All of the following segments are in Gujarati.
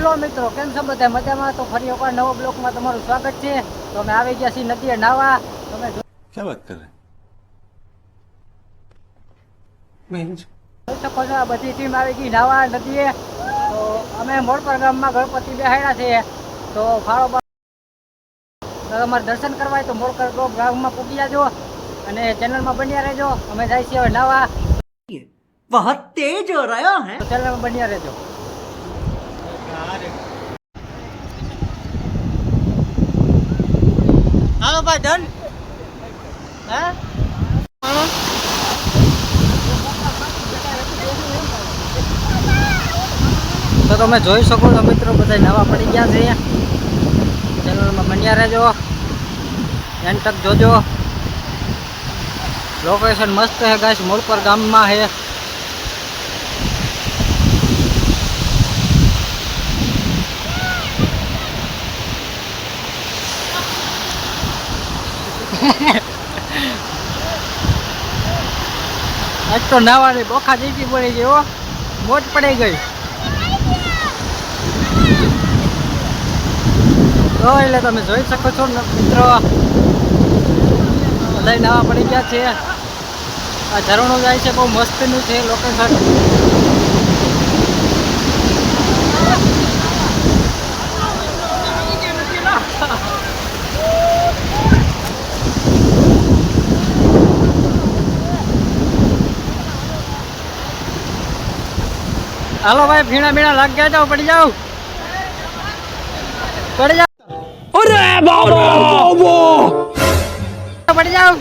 હેલો મિત્રો, કેમ છો બધા? મજામાં? તો ફરી એકવાર નવો બ્લોકમાં તમારું સ્વાગત છે. તો અમે આવી ગયા છીએ નદીએ નાવા. તમે क्या बात कर रहे हैं? જોઈ શકો છો, આ બધી ટીમ આવી ગઈ નાવા નદીએ. તો અમે મોડપર ગામમાં ગણપતિ બેહાડ્યા છીએ. તો ફાળો તમારે દર્શન કરવા હોય તો મોડપર ગામમાં પૂગી જાજો અને ચેનલમાં બન્યા રહેજો. અમે જાય છીએ હવે નાવા. बहुत तेज हो रहा है। તો ચેનલમાં બન્યા રહેજો. હાલો ભાઈ ડન હે તો તમે જોઈ શકો છો મિત્રો, બધા નવા પડી ગયા છે. ચેનલમાં બન્યા રહેજો, એન્ડ તક જોજો. લોકેશન મસ્ત છે ગાઈસ, મોડપર ગામમાં છે. આજ તો નાવાની બોખા જીતી પડી ગઈ હો, મોજ પડી ગઈ. તો એટલે તમે જોઈ શકો છો મિત્રો, બધા નવા પડી ગયા છે. આ ઝરણું જાય છે, બહુ મસ્તનું છે લોકેશન. હાલો ભાઈ, ભીણા ભીણા લાગ ગયા, જાઓ પડી જાઓ, પડી જાઓ. અરે બાબા, પડી જાઓ.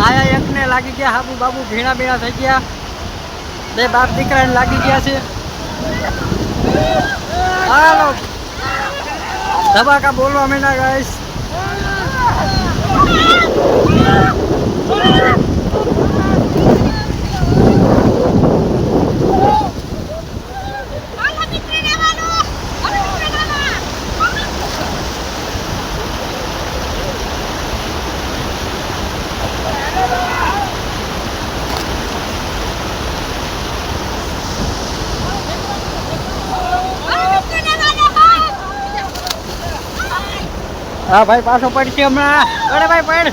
આયા એકને લાગી ગયા હાબુ બાબુ, ભીણા ભીણા થઈ ગયા. બે બાપ દીકરાને લાગી ગયા છે. હાલો ધબાકા બોલવા માંડ્યા ગાઈસ. હા ભાઈ, પાછો પડશે હમણાં. અરે ભાઈ પડ.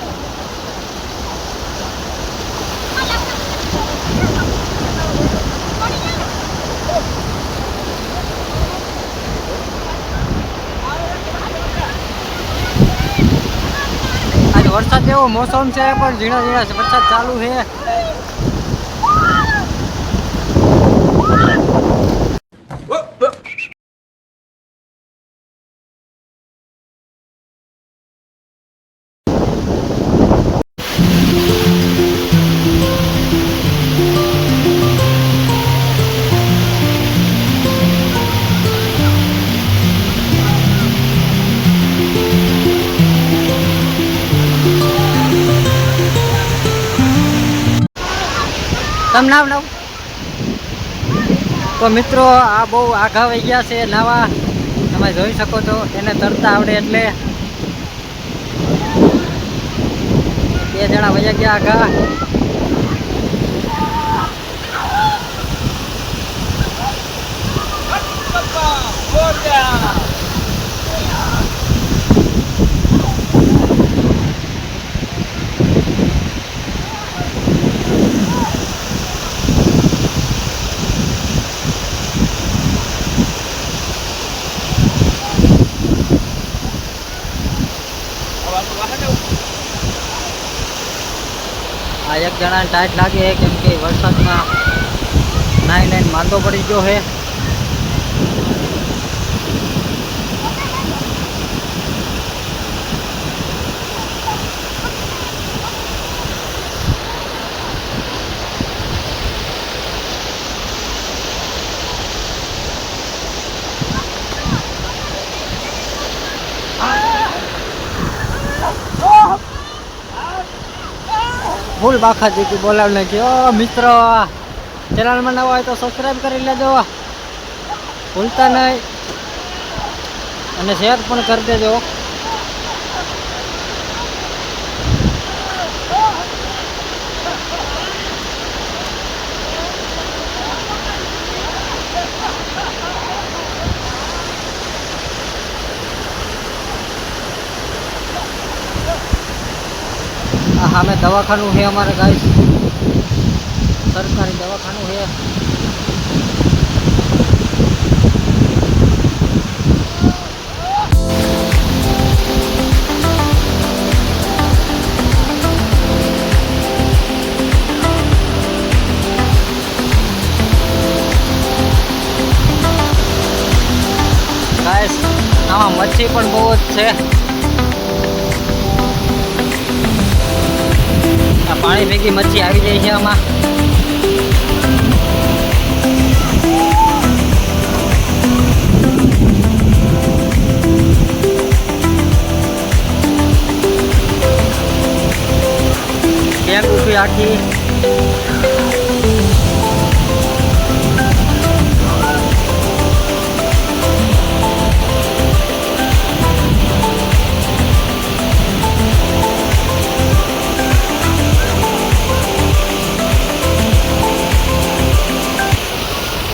આજ વરસાદ જેવો મોસમ છે, પણ ઝીણા ઝીણા વરસાદ ચાલુ છે. તમ નાવ નાવ. તો મિત્રો, આ બહુ આઘા વહી ગયા છે નાવા. તમે જોઈ શકો છો, એને તરતા આવડે એટલે. બે જણા વહી ગયા આઘા. આ એક જણાને ટાઈટ લાગે કેમ કે વરસાદમાં નાઈ નાઈને માંદો પડી ગયો છે. ફૂલ બાખા જીકી બોલાવી નાખી. ઓ મિત્રો, ચેનલમાં નવા હોય તો સબસ્ક્રાઈબ કરી લેજો, ભૂલતા નહીં, અને શેર પણ કરી દેજો. સામે દવાખાનું છે અમારે ગાઈસ, સરકારી દવાખાનું છે. ગાઈસ આમાં મચ્છી પણ બહુ જ છે. આ પાણી ભેગી મચ્છી આવી જાય છે આમાં. કેમ ઉઠી આખી